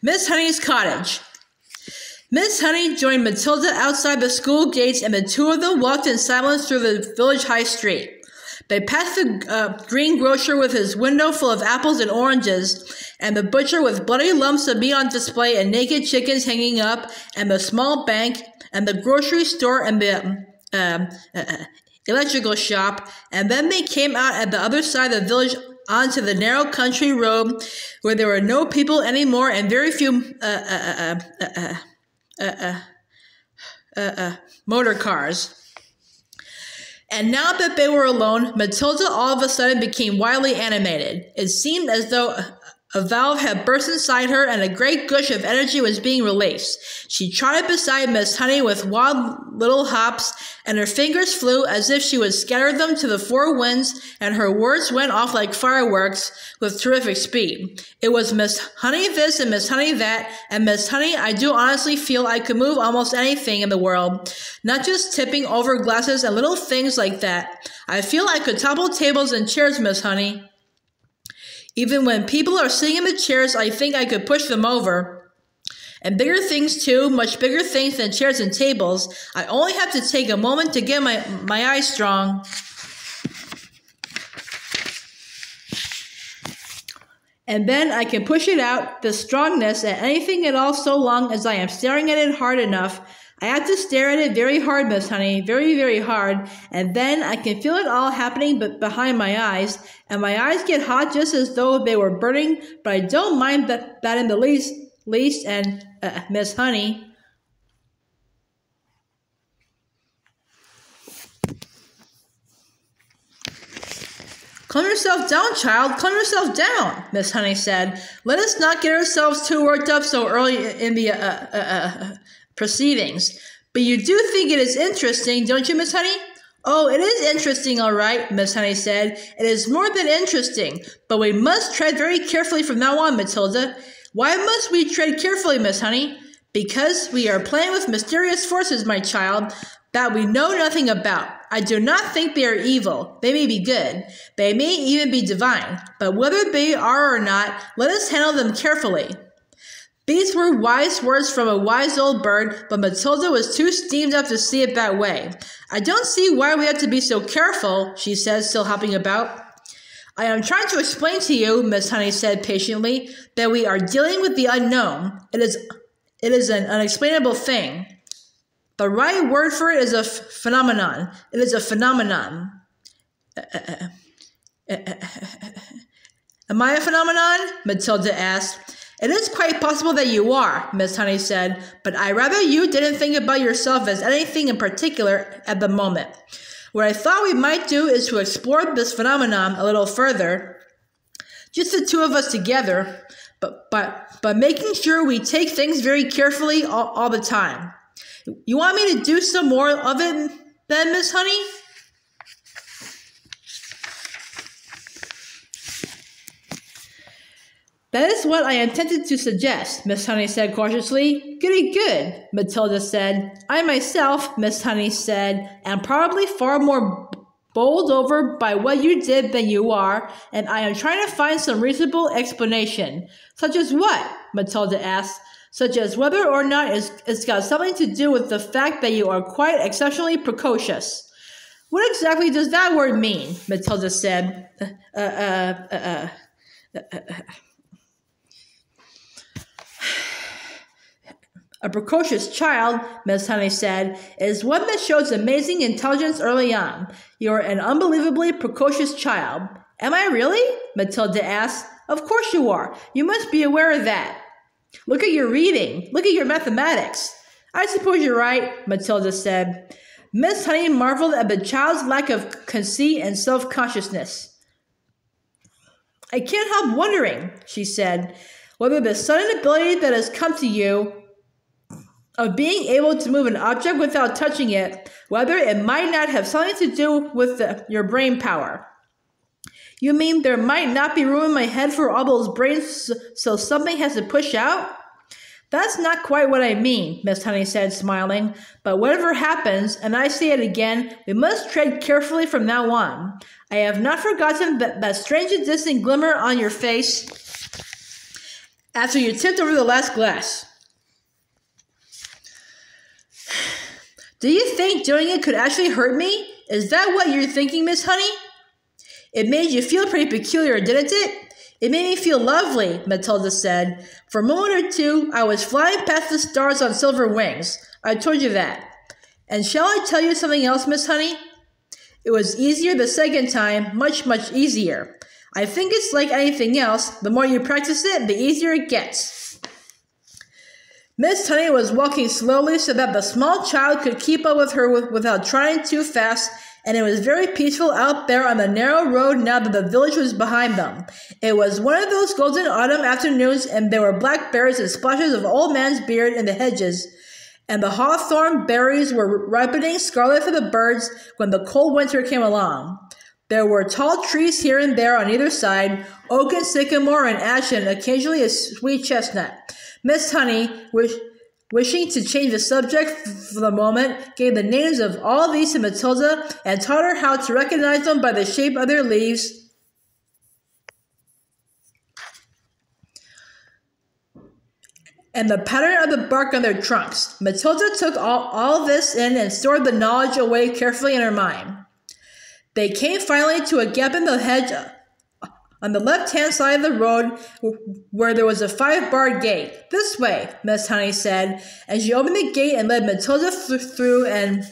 Miss Honey's cottage. Miss Honey joined Matilda outside the school gates, and the two of them walked in silence through the village high street. They passed the green grocer with his window full of apples and oranges, and the butcher with bloody lumps of meat on display and naked chickens hanging up, and the small bank, and the grocery store, and the electrical shop. And then they came out at the other side of the village onto the narrow country road where there were no people anymore and very few motor cars. And now that they were alone, Matilda all of a sudden became wildly animated. It seemed as though a valve had burst inside her and a great gush of energy was being released. She trotted beside Miss Honey with wild little hops, and her fingers flew as if she would scatter them to the four winds, and her words went off like fireworks with terrific speed. It was Miss Honey this and Miss Honey that, and Miss Honey, I do honestly feel I could move almost anything in the world, not just tipping over glasses and little things like that. I feel I could topple tables and chairs, Miss Honey. Even when people are sitting in the chairs, I think I could push them over. And bigger things too, much bigger things than chairs and tables. I only have to take a moment to get my eyes strong. And then I can push it out, the strongness, at anything at all so long as I am staring at it hard enough. I have to stare at it very hard, Miss Honey, very, very hard, and then I can feel it all happening behind my eyes, and my eyes get hot just as though they were burning, but I don't mind that in the least, and, Miss Honey. Calm yourself down, child, calm yourself down, Miss Honey said. Let us not get ourselves too worked up so early in the, proceedings. But you do think it is interesting, don't you, Miss Honey? Oh, it is interesting, all right, Miss Honey said. It is more than interesting, but we must tread very carefully from now on, Matilda. Why must we tread carefully, Miss Honey? Because we are playing with mysterious forces, my child, that we know nothing about. I do not think they are evil. They may be good. They may even be divine. But whether they are or not, let us handle them carefully. These were wise words from a wise old bird, but Matilda was too steamed up to see it that way. I don't see why we have to be so careful, she said, still hopping about. I am trying to explain to you, Miss Honey said patiently, that we are dealing with the unknown. It is an unexplainable thing. The right word for it is a phenomenon. It is a phenomenon. Am I a phenomenon? Matilda asked. It is quite possible that you are, Miss Honey said, but I rather you didn't think about yourself as anything in particular at the moment. What I thought we might do is to explore this phenomenon a little further, just the two of us together, but making sure we take things very carefully all the time. You want me to do some more of it then, Miss Honey? That is what I intended to suggest, Miss Honey said cautiously. Goody good, Matilda said. I myself, Miss Honey said, am probably far more bowled over by what you did than you are, and I am trying to find some reasonable explanation. Such as what? Matilda asked. Such as whether or not it's got something to do with the fact that you are quite exceptionally precocious. What exactly does that word mean? Matilda said. A precocious child, Miss Honey said, is one that shows amazing intelligence early on. You're an unbelievably precocious child. Am I really? Matilda asked. Of course you are. You must be aware of that. Look at your reading. Look at your mathematics. I suppose you're right, Matilda said. Miss Honey marveled at the child's lack of conceit and self-consciousness. I can't help wondering, she said, whether the sudden ability that has come to you of being able to move an object without touching it, whether it might not have something to do with your brain power. You mean there might not be room in my head for all those brains, so something has to push out? That's not quite what I mean, Miss Honey said, smiling. But whatever happens, and I say it again, we must tread carefully from now on. I have not forgotten that strange and distant glimmer on your face, after you tipped over the last glass. Do you think doing it could actually hurt me? Is that what you're thinking, Miss Honey? It made you feel pretty peculiar, didn't it? It made me feel lovely, Matilda said. For a moment or two, I was flying past the stars on silver wings. I told you that. And shall I tell you something else, Miss Honey? It was easier the second time, much, much easier. I think it's like anything else. The more you practice it, the easier it gets. Miss Honey was walking slowly so that the small child could keep up with her without trying too fast, and it was very peaceful out there on the narrow road now that the village was behind them. It was one of those golden autumn afternoons, and there were blackberries and splashes of old man's beard in the hedges, and the hawthorn berries were ripening scarlet for the birds when the cold winter came along. There were tall trees here and there on either side, oak and sycamore and ash, and occasionally a sweet chestnut. Miss Honey, wishing to change the subject for the moment, gave the names of all these to Matilda and taught her how to recognize them by the shape of their leaves and the pattern of the bark on their trunks. Matilda took all this in and stored the knowledge away carefully in her mind. They came finally to a gap in the hedge on the left-hand side of the road where there was a 5-barred gate. This way, Miss Honey said, and she opened the gate and led Matilda through and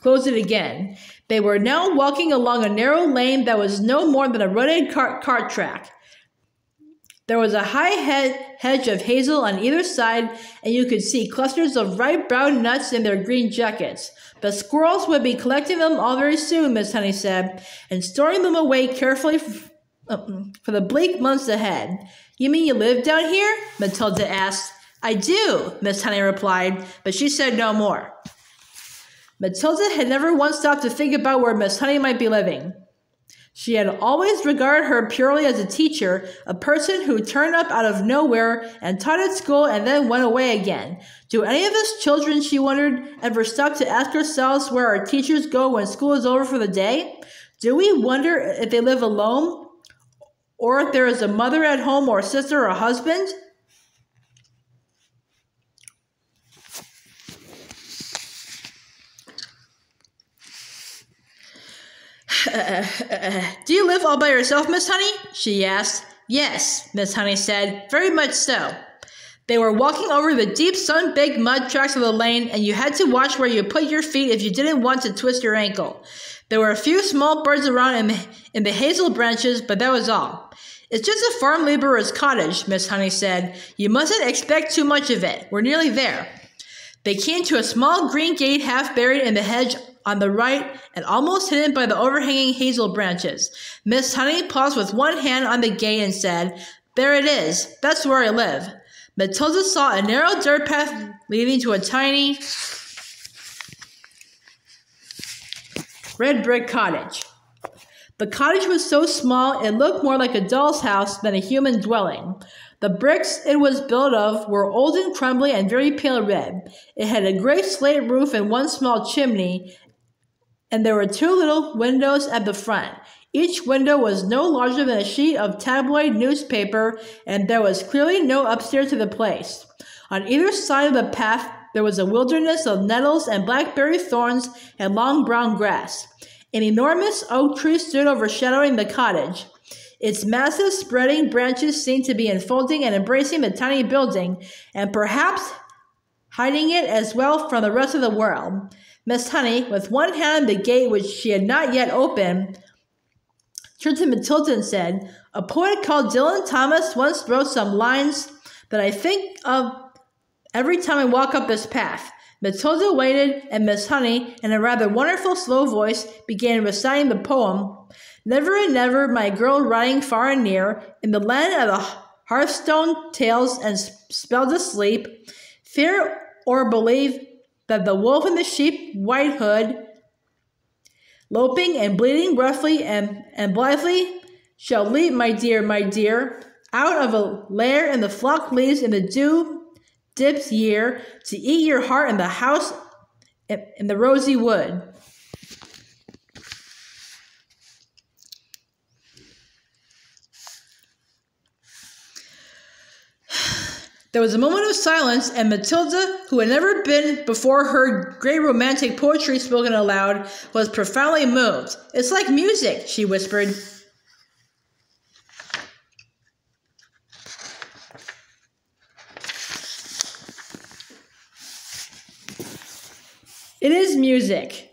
closed it again. They were now walking along a narrow lane that was no more than a rutted cart track. There was a high hedge of hazel on either side, and you could see clusters of ripe brown nuts in their green jackets. The squirrels would be collecting them all very soon, Miss Honey said, and storing them away carefully for the bleak months ahead. You mean you live down here? Matilda asked. I do, Miss Honey replied, but she said no more. Matilda had never once stopped to think about where Miss Honey might be living. She had always regarded her purely as a teacher, a person who turned up out of nowhere and taught at school and then went away again. Do any of us children, she wondered, ever stop to ask ourselves where our teachers go when school is over for the day? Do we wonder if they live alone, or if there is a mother at home or a sister or a husband? Do you live all by yourself, Miss Honey? She asked. Yes, Miss Honey said, very much so. They were walking over the deep sun-baked mud tracks of the lane, and you had to watch where you put your feet if you didn't want to twist your ankle. There were a few small birds around in the hazel branches, but that was all. It's just a farm laborer's cottage, Miss Honey said. You mustn't expect too much of it. We're nearly there. They came to a small green gate half buried in the hedge on the right and almost hidden by the overhanging hazel branches. Miss Honey paused with one hand on the gate and said, There it is. That's where I live. Matilda saw a narrow dirt path leading to a tiny red brick cottage. The cottage was so small it looked more like a doll's house than a human dwelling. The bricks it was built of were old and crumbly and very pale red. It had a gray slate roof and one small chimney, and there were 2 little windows at the front. Each window was no larger than a sheet of tabloid newspaper, and there was clearly no upstairs to the place. On either side of the path, there was a wilderness of nettles and blackberry thorns and long brown grass. An enormous oak tree stood overshadowing the cottage. Its massive spreading branches seemed to be enfolding and embracing the tiny building, and perhaps hiding it as well from the rest of the world. Miss Honey, with one hand on the gate which she had not yet opened, turned to Matilda and said, A poet called Dylan Thomas once wrote some lines that I think of every time I walk up this path. Matilda waited, and Miss Honey, in a rather wonderful slow voice, began reciting the poem. Never and never, my girl riding far and near, in the land of the hearthstone tales and spelled asleep, fear or believe that the wolf in the sheep white hood, loping and bleating roughly and blithely, shall leap, my dear, out of a lair in the flock leaves in the dew-dipped year, to eat your heart in the house in the rosy wood. There was a moment of silence, and Matilda, who had never before heard great romantic poetry spoken aloud, was profoundly moved. "It's like music," she whispered. "It is music,"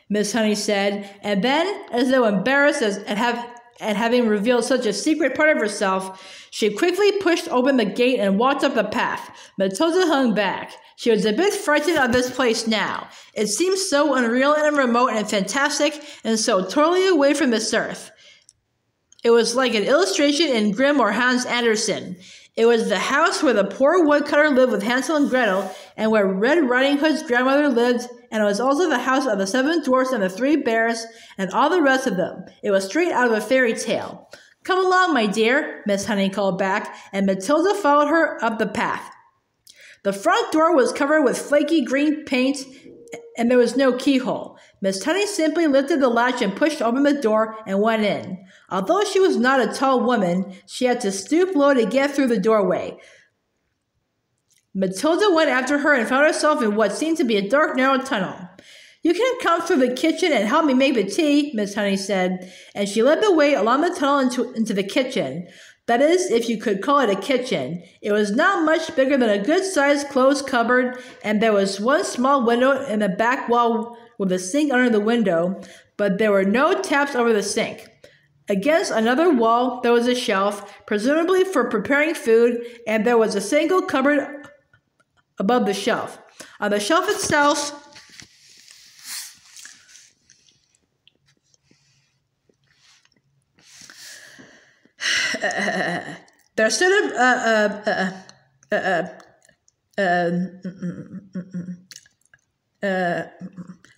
Miss Honey said, and then, as though embarrassed at having revealed such a secret part of herself, she quickly pushed open the gate and walked up the path. Matilda hung back. She was a bit frightened of this place now. It seemed so unreal and remote and fantastic, and so totally away from this earth. It was like an illustration in Grimm or Hans Andersen. It was the house where the poor woodcutter lived with Hansel and Gretel, and where Red Riding Hood's grandmother lived, and it was also the house of the 7 dwarfs and the 3 bears, and all the rest of them. It was straight out of a fairy tale. "Come along, my dear," Miss Honey called back, and Matilda followed her up the path. The front door was covered with flaky green paint, and there was no keyhole. Miss Honey simply lifted the latch and pushed open the door and went in. Although she was not a tall woman, she had to stoop low to get through the doorway. Matilda went after her and found herself in what seemed to be a dark, narrow tunnel. "You can come through the kitchen and help me make the tea," Miss Honey said, and she led the way along the tunnel into the kitchen. That is, if you could call it a kitchen. It was not much bigger than a good-sized closed cupboard, and there was one small window in the back wall with a sink under the window, but there were no taps over the sink. Against another wall, there was a shelf, presumably for preparing food, and there was a single cupboard above the shelf. On the shelf itself, there stood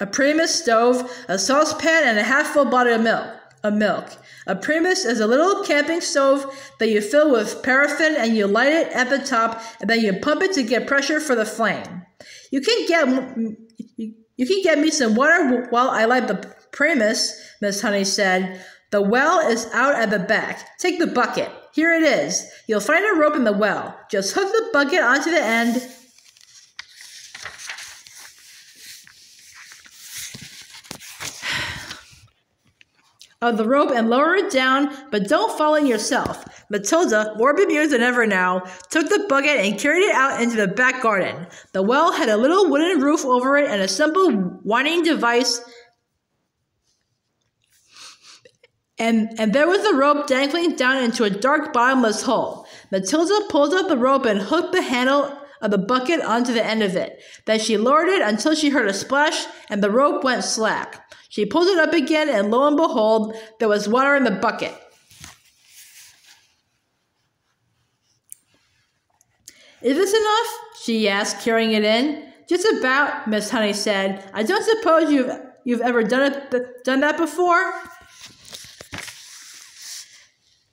a Primus stove, a saucepan, and a half-full bottle of milk. A Primus is a little camping stove that you fill with paraffin and you light it at the top, and then you pump it to get pressure for the flame. You can get me some water while I light the Primus," Miss Honey said. "The well is out at the back. Take the bucket. Here it is. You'll find a rope in the well. Just hook the bucket onto the end of the rope and lower it down, but don't fall in yourself." Matilda, more bemused than ever now, took the bucket and carried it out into the back garden. The well had a little wooden roof over it and a simple winding device, and there was the rope dangling down into a dark bottomless hole. Matilda pulled up the rope and hooked the handle of the bucket onto the end of it. Then she lowered it until she heard a splash and the rope went slack. She pulled it up again, and lo and behold, there was water in the bucket. "Is this enough?" she asked, carrying it in. "Just about," Miss Honey said. "I don't suppose you've ever done that before?"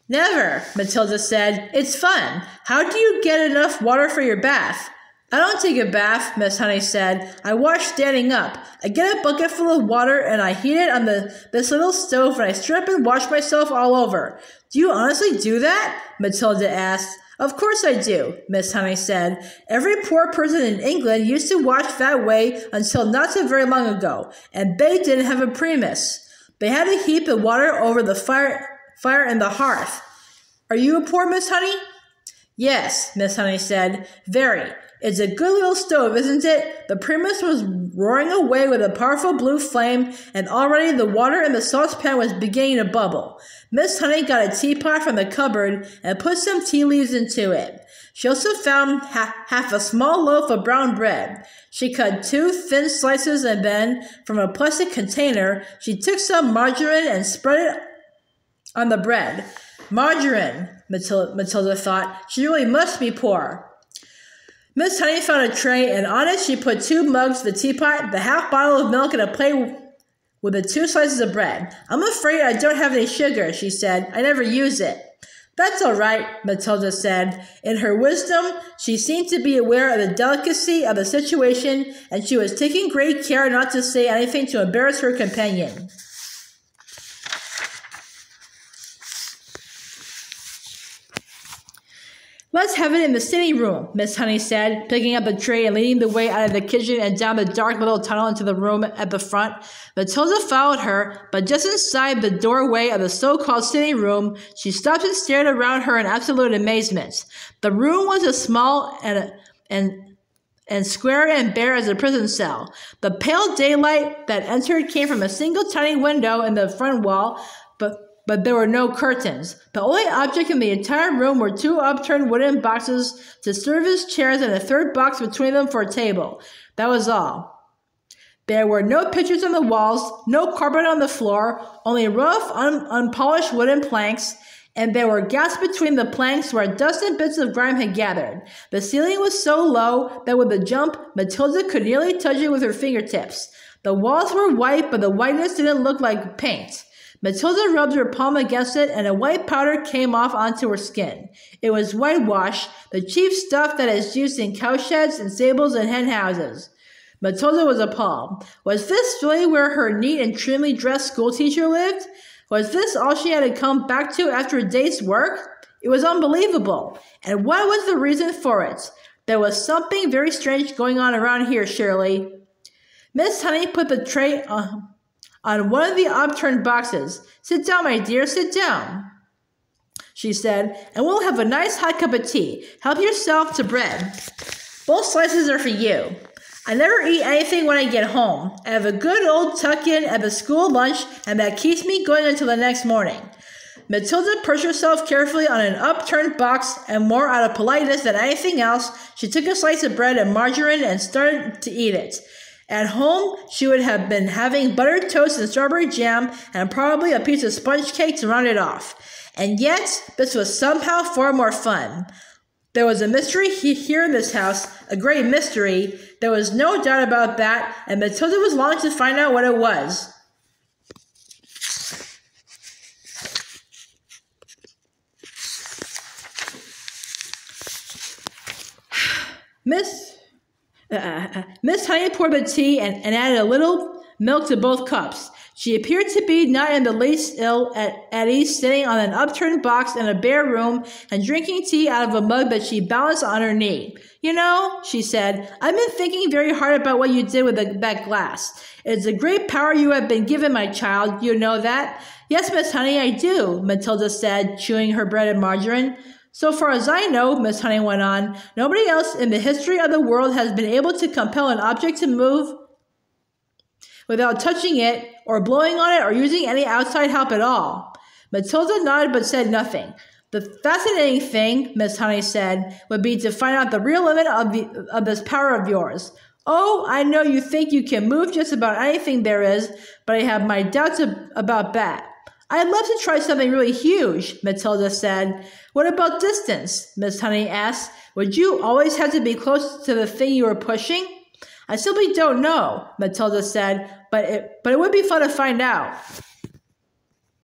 "Never," Matilda said. "It's fun. How do you get enough water for your bath?" "I don't take a bath," Miss Honey said. "I wash standing up. I get a bucket full of water and I heat it on this little stove and I strip and wash myself all over." "Do you honestly do that?" Matilda asked. "Of course I do," Miss Honey said. "Every poor person in England used to wash that way until not so very long ago, and they didn't have a Primus. They had to heat the water over the fire in the hearth." "Are you a poor Miss Honey?" "Yes," Miss Honey said. "Very. It's a good little stove, isn't it?" The Primus was roaring away with a powerful blue flame, and already the water in the saucepan was beginning to bubble. Miss Honey got a teapot from the cupboard and put some tea leaves into it. She also found half a small loaf of brown bread. She cut 2 thin slices, and then, from a plastic container, she took some margarine and spread it on the bread. Margarine, Matilda thought. She really must be poor. Miss Honey found a tray, and on it she put 2 mugs, the teapot, the half bottle of milk, and a plate with the 2 slices of bread. "I'm afraid I don't have any sugar," she said. "I never use it." "That's all right," Matilda said. In her wisdom, she seemed to be aware of the delicacy of the situation, and she was taking great care not to say anything to embarrass her companion. Let's have it in the sitting room, Miss Honey said, picking up the tray and leading the way out of the kitchen and down the dark little tunnel into the room at the front. Matilda followed her, but just inside the doorway of the so-called sitting room, she stopped and stared around her in absolute amazement. The room was as small and square and bare as a prison cell. The pale daylight that entered came from a single tiny window in the front wall, but there were no curtains. The only object in the entire room were two upturned wooden boxes to serve as chairs and a third box between them for a table. That was all. There were no pictures on the walls, no carpet on the floor, only rough, unpolished wooden planks, and there were gaps between the planks where dust and bits of grime had gathered. The ceiling was so low that with a jump, Matilda could nearly touch it with her fingertips. The walls were white, but the whiteness didn't look like paint. Matilda rubbed her palm against it, and a white powder came off onto her skin. It was whitewash, the cheap stuff that is used in cowsheds and stables and hen houses. Matilda was appalled. Was this really where her neat and trimly dressed schoolteacher lived? Was this all she had to come back to after a day's work? It was unbelievable. And what was the reason for it? There was something very strange going on around here, surely. Miss Honey put the tray on one of the upturned boxes. Sit down, my dear, sit down, she said, and we'll have a nice hot cup of tea. Help yourself to bread. Both slices are for you. I never eat anything when I get home. I have a good old tuck-in at the school lunch, and that keeps me going until the next morning. Matilda perched herself carefully on an upturned box, and more out of politeness than anything else, she took a slice of bread and margarine and started to eat it. At home, she would have been having buttered toast and strawberry jam and probably a piece of sponge cake to round it off. And yet, this was somehow far more fun. There was a mystery here in this house, a great mystery. There was no doubt about that, and Matilda was longing to find out what it was. Miss Honey poured the tea and added a little milk to both cups. She appeared to be not in the least ill at ease, sitting on an upturned box in a bare room and drinking tea out of a mug that she balanced on her knee. You know, she said, I've been thinking very hard about what you did with that glass. It's a great power you have been given, my child. You know that? Yes, Miss Honey, I do, Matilda said, chewing her bread and margarine. So far as I know, Miss Honey went on, nobody else in the history of the world has been able to compel an object to move without touching it or blowing on it or using any outside help at all. Matilda nodded but said nothing. The fascinating thing, Miss Honey said, would be to find out the real limit of this power of yours. Oh, I know you think you can move just about anything there is, but I have my doubts about that. I'd love to try something really huge, Matilda said. What about distance? Miss Honey asked. Would you always have to be close to the thing you were pushing? I simply don't know, Matilda said, but it would be fun to find out.